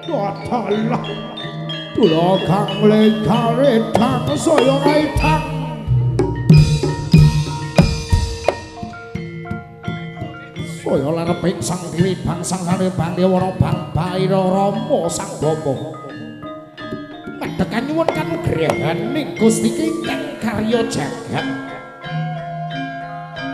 Wadalah. Kula kang lekaretang saya ngaitang. Saya lareping sang dewi bangsang sane Bandewana Bang Baira Rama sang Bapa. Medhekan nyuwun kanugrahaning Gusti ingkang karya jagat.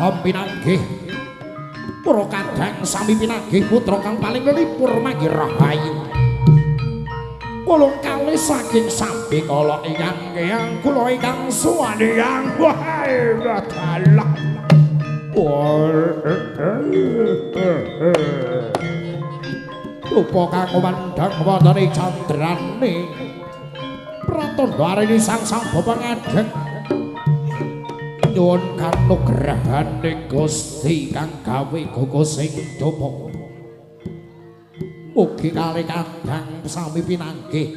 Hampinanggih para kadang sami pinanggih putra kang paling lelipur manggih rahayu. Kula kalih saking sambi kala ingkang kula ingkang suwandang wae dalah. Rupa kang mandhang wonten ing candrane pratandha sang Bapa ngajeng nyuwun kanugrahane Gusti kang gawe gugusing dopo. Mugi kalih kadang sami pinanggih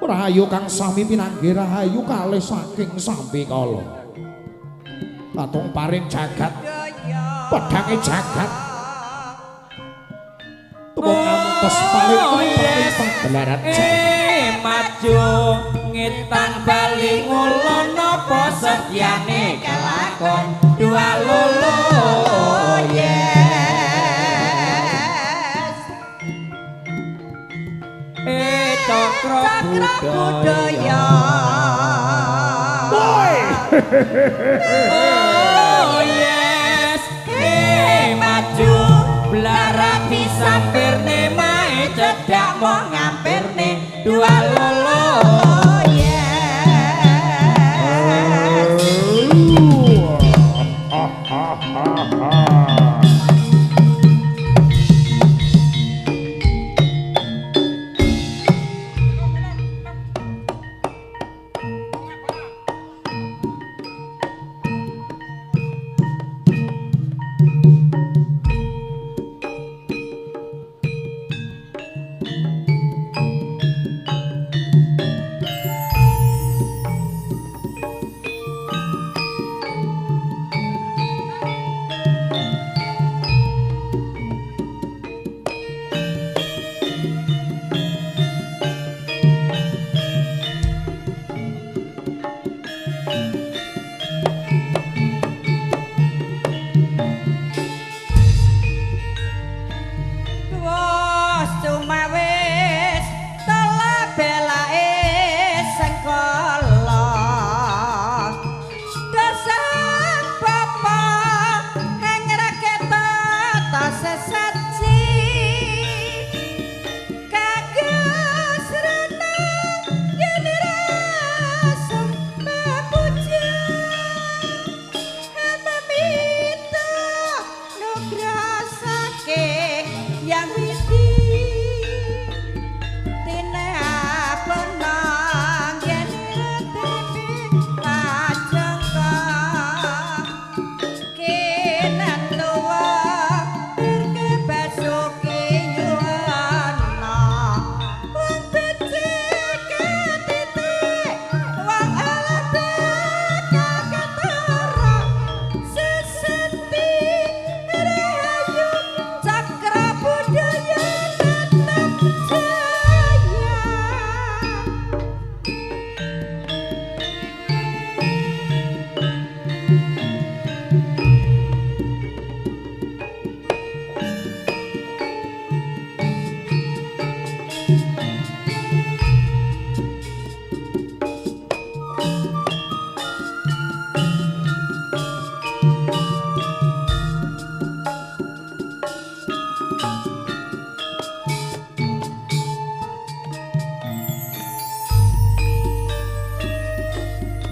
rahayu kang sami pinanggih rahayu kalih saking sambi kala. Patung paring jagat pedhange jagat tumungantos paling pagelaran maju ngitan bali ngulon napa sedyane kelakon dua lolo cakra budaya oh yes maju blara bisa pirne mae cedak mau ngampirne dua lolo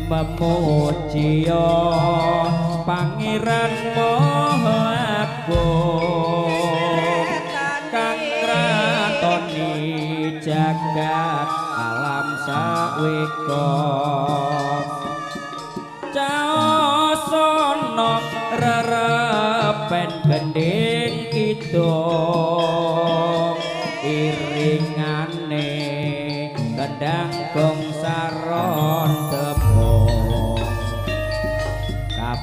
memujiya Pangeran Maha Agung kang ratoni jagat alam saweka caosana rerepen gending kidung iringane kendang gong saron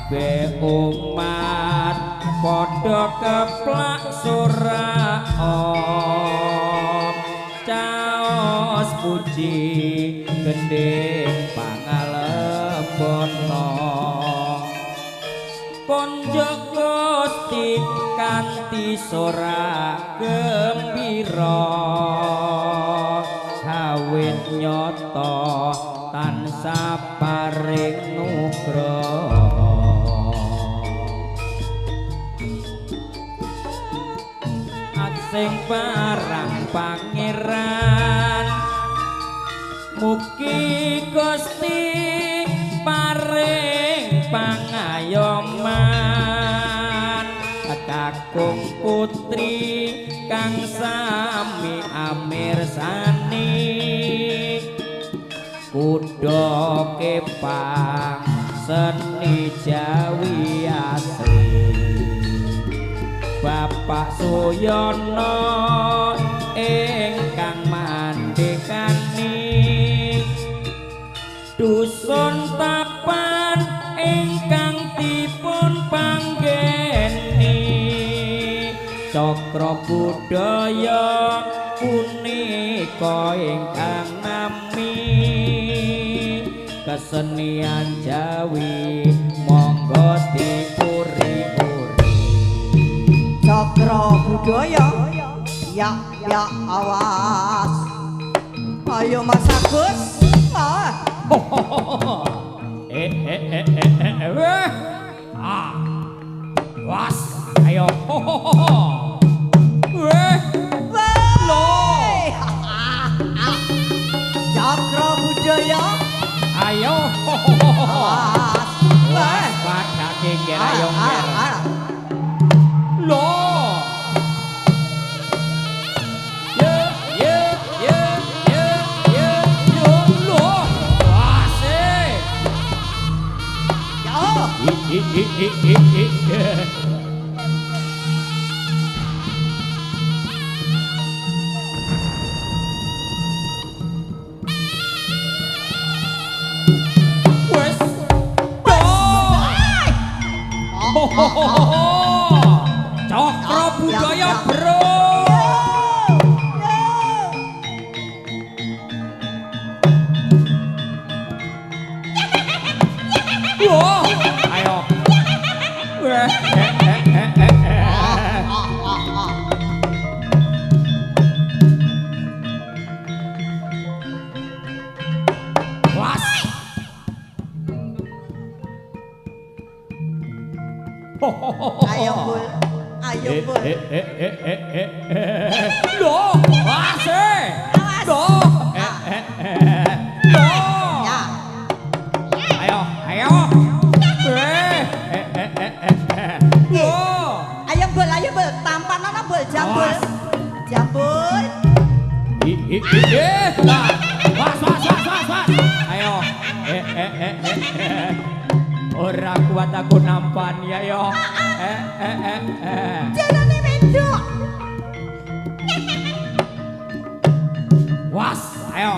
kabeh umat padha keplak surah puji gending pangalebono konjo Gusti kanthi sorak gembira awit nyata tansah paring nugraha sing parang pangeran mugi Gusti paring pangayoman kakung putri kang sami amirsani kuda kepang seni Jawi asli Bapak Suyono ingkang mandekani dusun tapan ingkang dipun panggeni cakra budaya punika ingkang nami kesenian Jawi monggo dipuri-uri cakra budaya ya awas ayo Mas Agus was ayo lo cakra budaya ayo awas pada kengger ayo lo lo wasih wes cakra budaya bro ayo was ayo bul lo wasih lo ya ayo ayo bul tampan ana bul jambul was ayo ora kuat aku nampan ya yo jalane wedok was ayo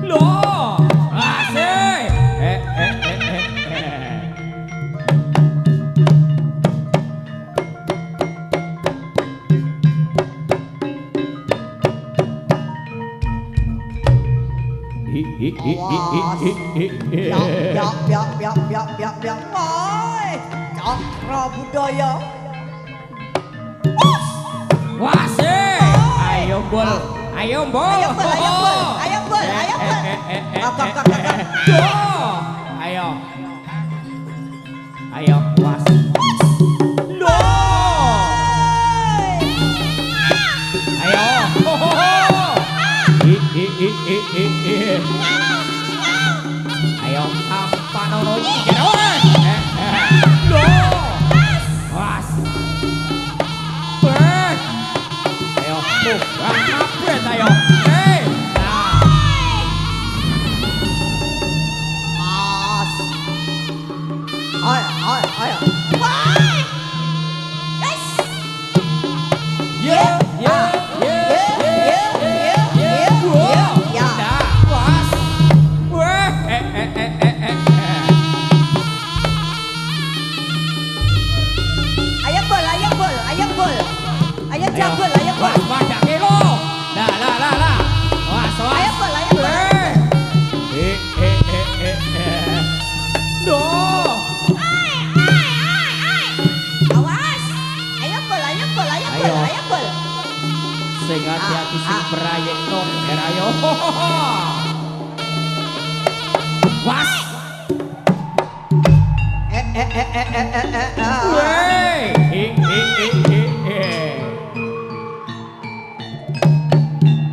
lo asih Ya, woi, cakra budaya. Wasih, ayo bol, Ayo bul. Ayo, was. No. Ayo. Ayo, apa nono iki? No. Was. Ayo, kapret ayo. Ayo. Ayam bol. Was.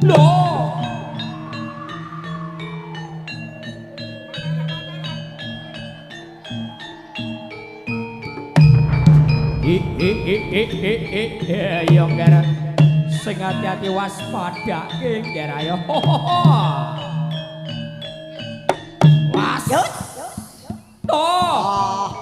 Loh. Yo nggar sing hati-hati waspada ki nggar ayo. Was. Toh.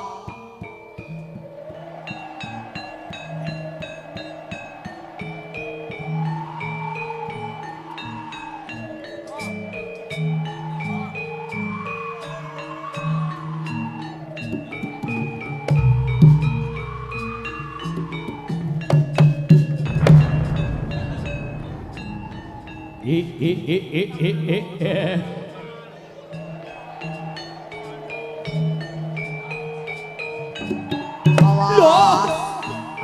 Loh.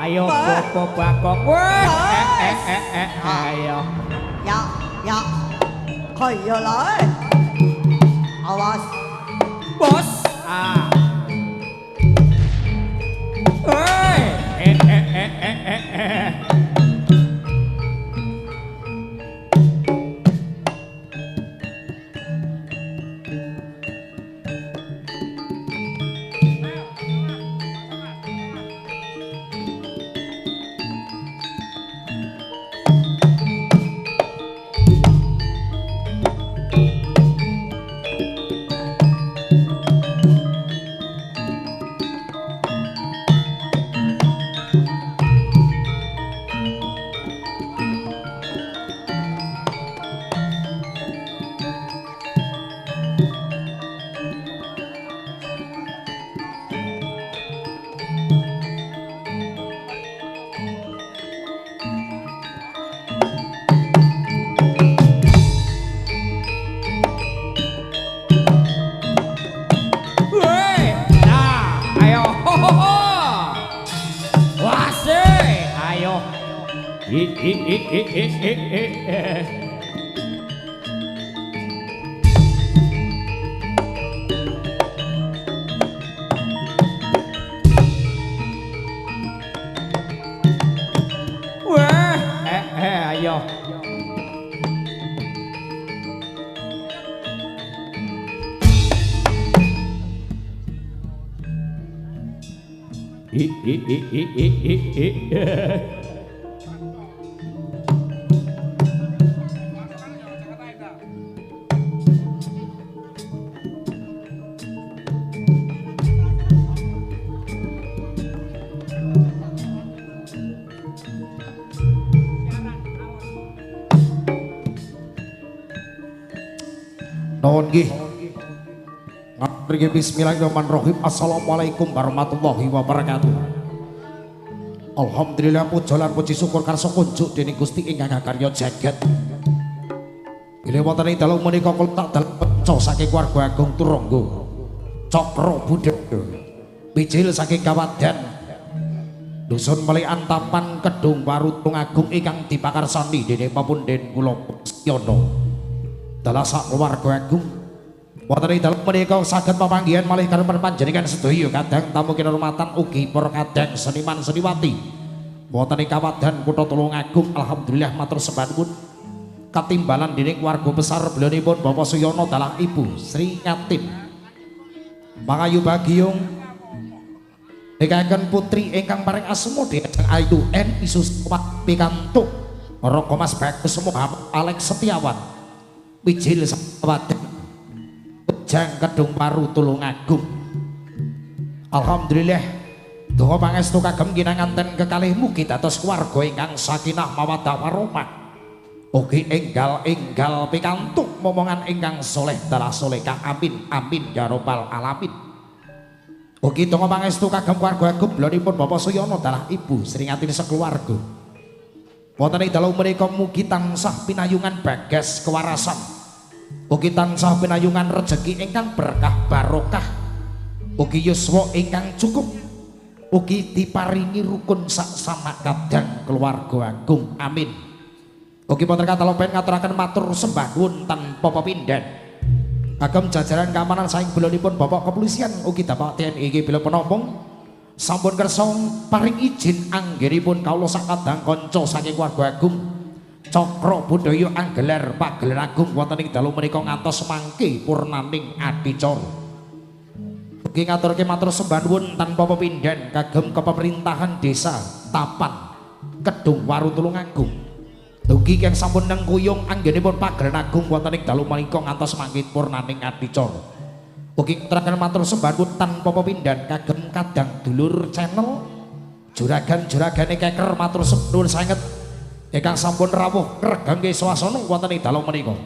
Ayo popo bakok. Ayo. Ya. Kaya lah. Awas. Bos. Ah. Ayo. Nuwun nggih. Nggih bismillahirrahmanirrahim. Assalamualaikum warahmatullahi wabarakatuh. Alhamdulillah puja lan puji syukur karsa kunjuk dening Gusti ingkang karya jagat. Bilih wonten ing dalu menika kula tak dalem peco saking keluarga Agung Turangga. Cakra Budaya. Bijil saking Kawadan. Dusun Melikan Tapan Kedung Warutung Agung ingkang dipakarsani dening papunden kula Setyana. Dalah sak keluarga agung wonten ing dalem menika saged pamanggihan malih kaliyan panjenengan sedaya kadang tamu kinurmatan ugi para kadang seniman seniwati wonten ing Kawadan Kutha Tulungagung. Alhamdulillah matur sembah nuwun katimbalan dening keluarga besar beliaunipun Bapak Suyono dalah Ibu Sri Ngatin Mangayu Bagiung nikahaken putri ingkang paring asma Dejang Ayu N Isus pikantuk Roko Mas Bagus Muhammad Alex Setiawan Bijil Kawadan Jang Kedung Paru Tulungagung. Alhamdulillah donga pangestu kagem kinanganten kekalih mugi dados keluarga ingkang sakinah mawaddah warahmah ugi enggal-enggal pikantuk momongan ingkang soleh dalah solehah. Amin amin ya rabbal alamin. Ugi donga pangestu kagem keluarga agung beliaunipun Bapak Suyono dalah Ibu Sri Ngatin sakeluarga. Wonten ing dalu menika mugi tansah pinayungan bagas kewarasan. Ugi tansah pinayungan rejeki ingkang berkah barokah. Ugi yuswa ingkang cukup. Ugi diparingi rukun sak sanak kadang keluarga agung. Amin. Ugi wonten katalopen ngaturaken matur sembah nuwun tanpa pepindhan. Kagem jajaran keamanan saing belonipun Bapak Kepolisian ugi Bapak TNI inggih bila penampung sampun kersa paring izin anggenipun kawula sakadang kanca saking warga agung Cakra Budaya anggelar pagelaran agung wonten ing dalu menika ngantos mangke purnaning adicara. Ugi ngaturke matur sembah nuwun tanpa pepindhan kagem kepemerintahan desa Tapan Kedung Waru Tulungagung. Dugi kang sampun nengkuyung anggenipun pagelaran agung wonten ing dalu menika ngantos mangke purnaning adicara. Ugi ngaturaken matur sembah nuwun tanpa pepindhan kagem kadang dulur channel juragan-juragane keker matur sembah nuwun sanget ingkang sampun rawuh ngregangke swasana wonten ing dalu menika.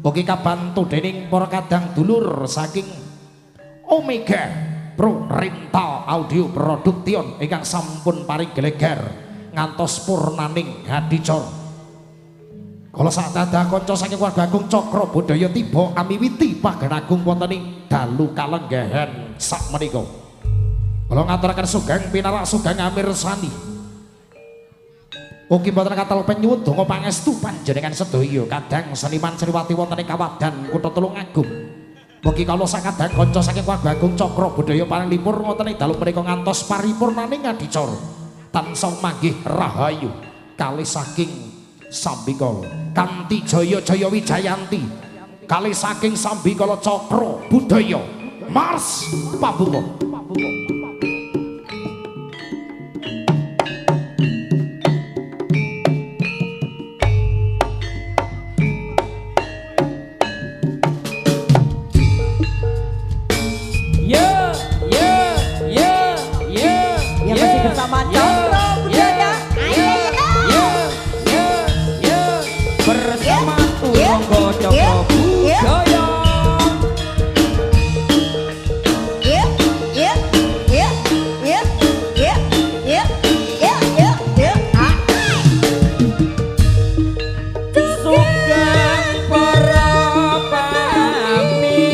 Ugi kabantu dening para kadang dulur saking Omega Pro Rental Audio Production ingkang sampun paring gelegar ngantos purnaning adicara. Kala sadaya kanca saking warga agung Cakra Budaya tiba amiwiti pagelaran agung wonten ing dalu kalenggahan sakmenika. Kula ngaturaken sugeng pinarak sugeng amirsani. Ugi boten katalopen nyuwun donga pangestu panjenengan sedaya kadang seniman Sriwati wonten ing Kawadan Kutha Tulungagung. Mugi kala sakadang kanca saking warga agung Cakra Budaya paring lipur wonten ing dalu menika ngantos paripurnaning adicara. Tansah manggih rahayu kalih saking Sambikala kanthi jaya-jaya wijayanti kalih saking Sambikala Cakra Budaya Mars Pabunga. Bersama Cakra Budaya bersama Turangga Cakra Budaya. Sugeng para pamirsa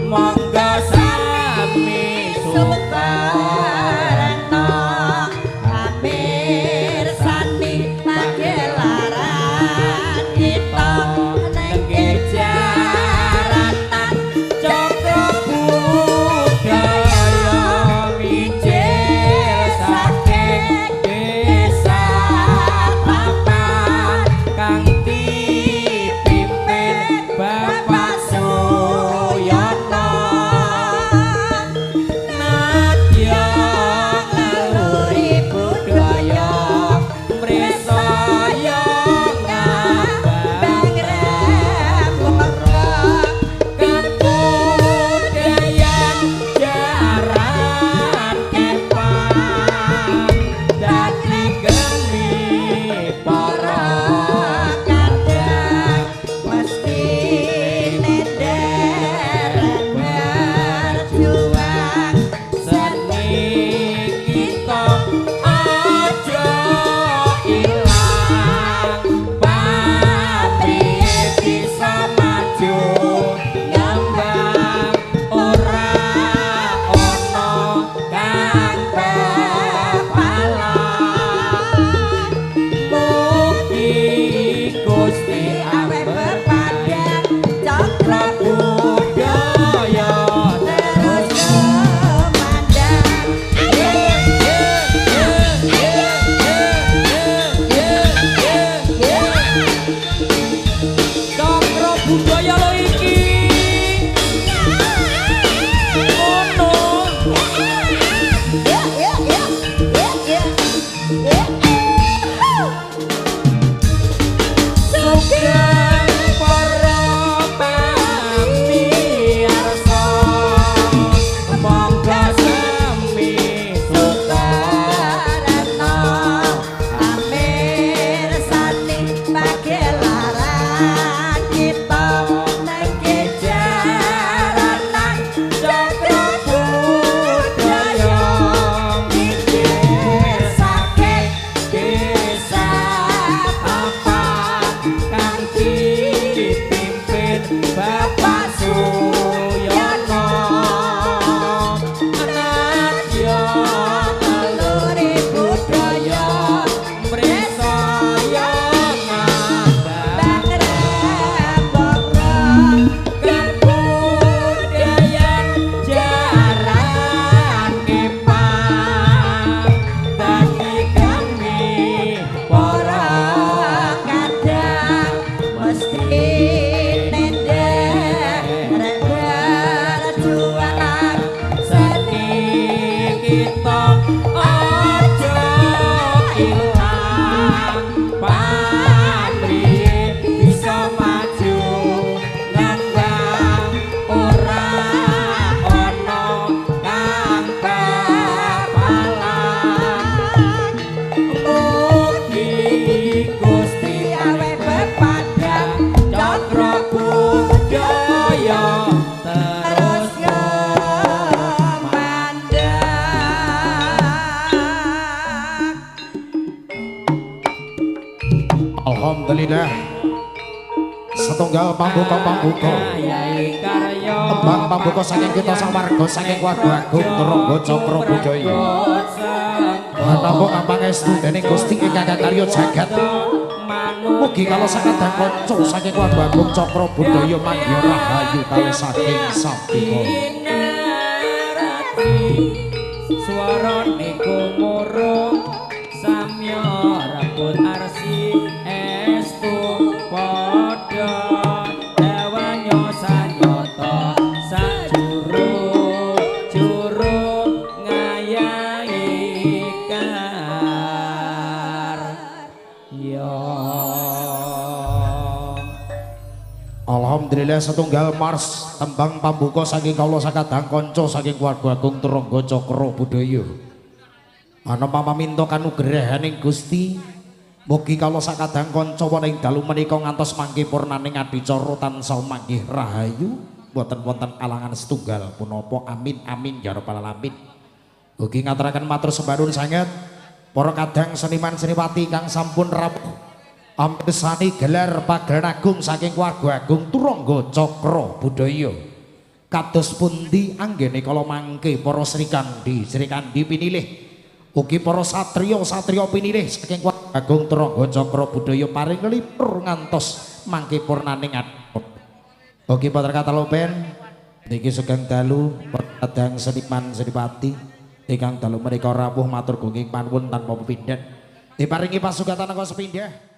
monggo sami suka kita aja ilang pamrih bisa maju ngembang ora ana kang kepalang mugi Gusti awe bepadang cakra budaya terus Alhamdulillah setunggal pambuka tembang pambuka saking kita sawarga saking Wadu Agung Turangga Cakra Budaya menapa apangestu dening Gusti ingkang karya jagat mugi kala sakadang kanca saking Wadu Agung Cakra Budaya manggi rahayu kalih saking sampika swarane kumurung samya rabut arsi estu padha dewanyo sanyata sajuru ngayahi karya. Alhamdulillah setunggal mars tembang pambuka saking kawula sakadang kanca saking Wadu Agung Turangga Cakra Budaya. Ana pamaminta kanugrahaning Gusti mugi kawula sakadang kanca ing dalu menika ngantos mangke purnaning adicara tansah manggih rahayu boten wonten alangan setunggal punapa amin amin ya rabbal alamin. Ugi ngaturaken matur sembah nuwun sanget para kadang seniman seniwati kang sampun rawuh ampesani gelar pagelaran agung saking Wadu Agung Turangga Cakra Budaya. Kados pundi anggene kala mangke para Sri Kandi pinilih ugi para satriya pinilih saking Wadu Agung Turangga Cakra Budaya paring nglipur ngantos mangke purnaning adipun. Ugi pater katalopen niki sugeng dalu kadang seniman seniwati ingkang dalu menika rawuh matur gunging panuwun tanpa pepindhan diparingi pasugatan angka sepindhah.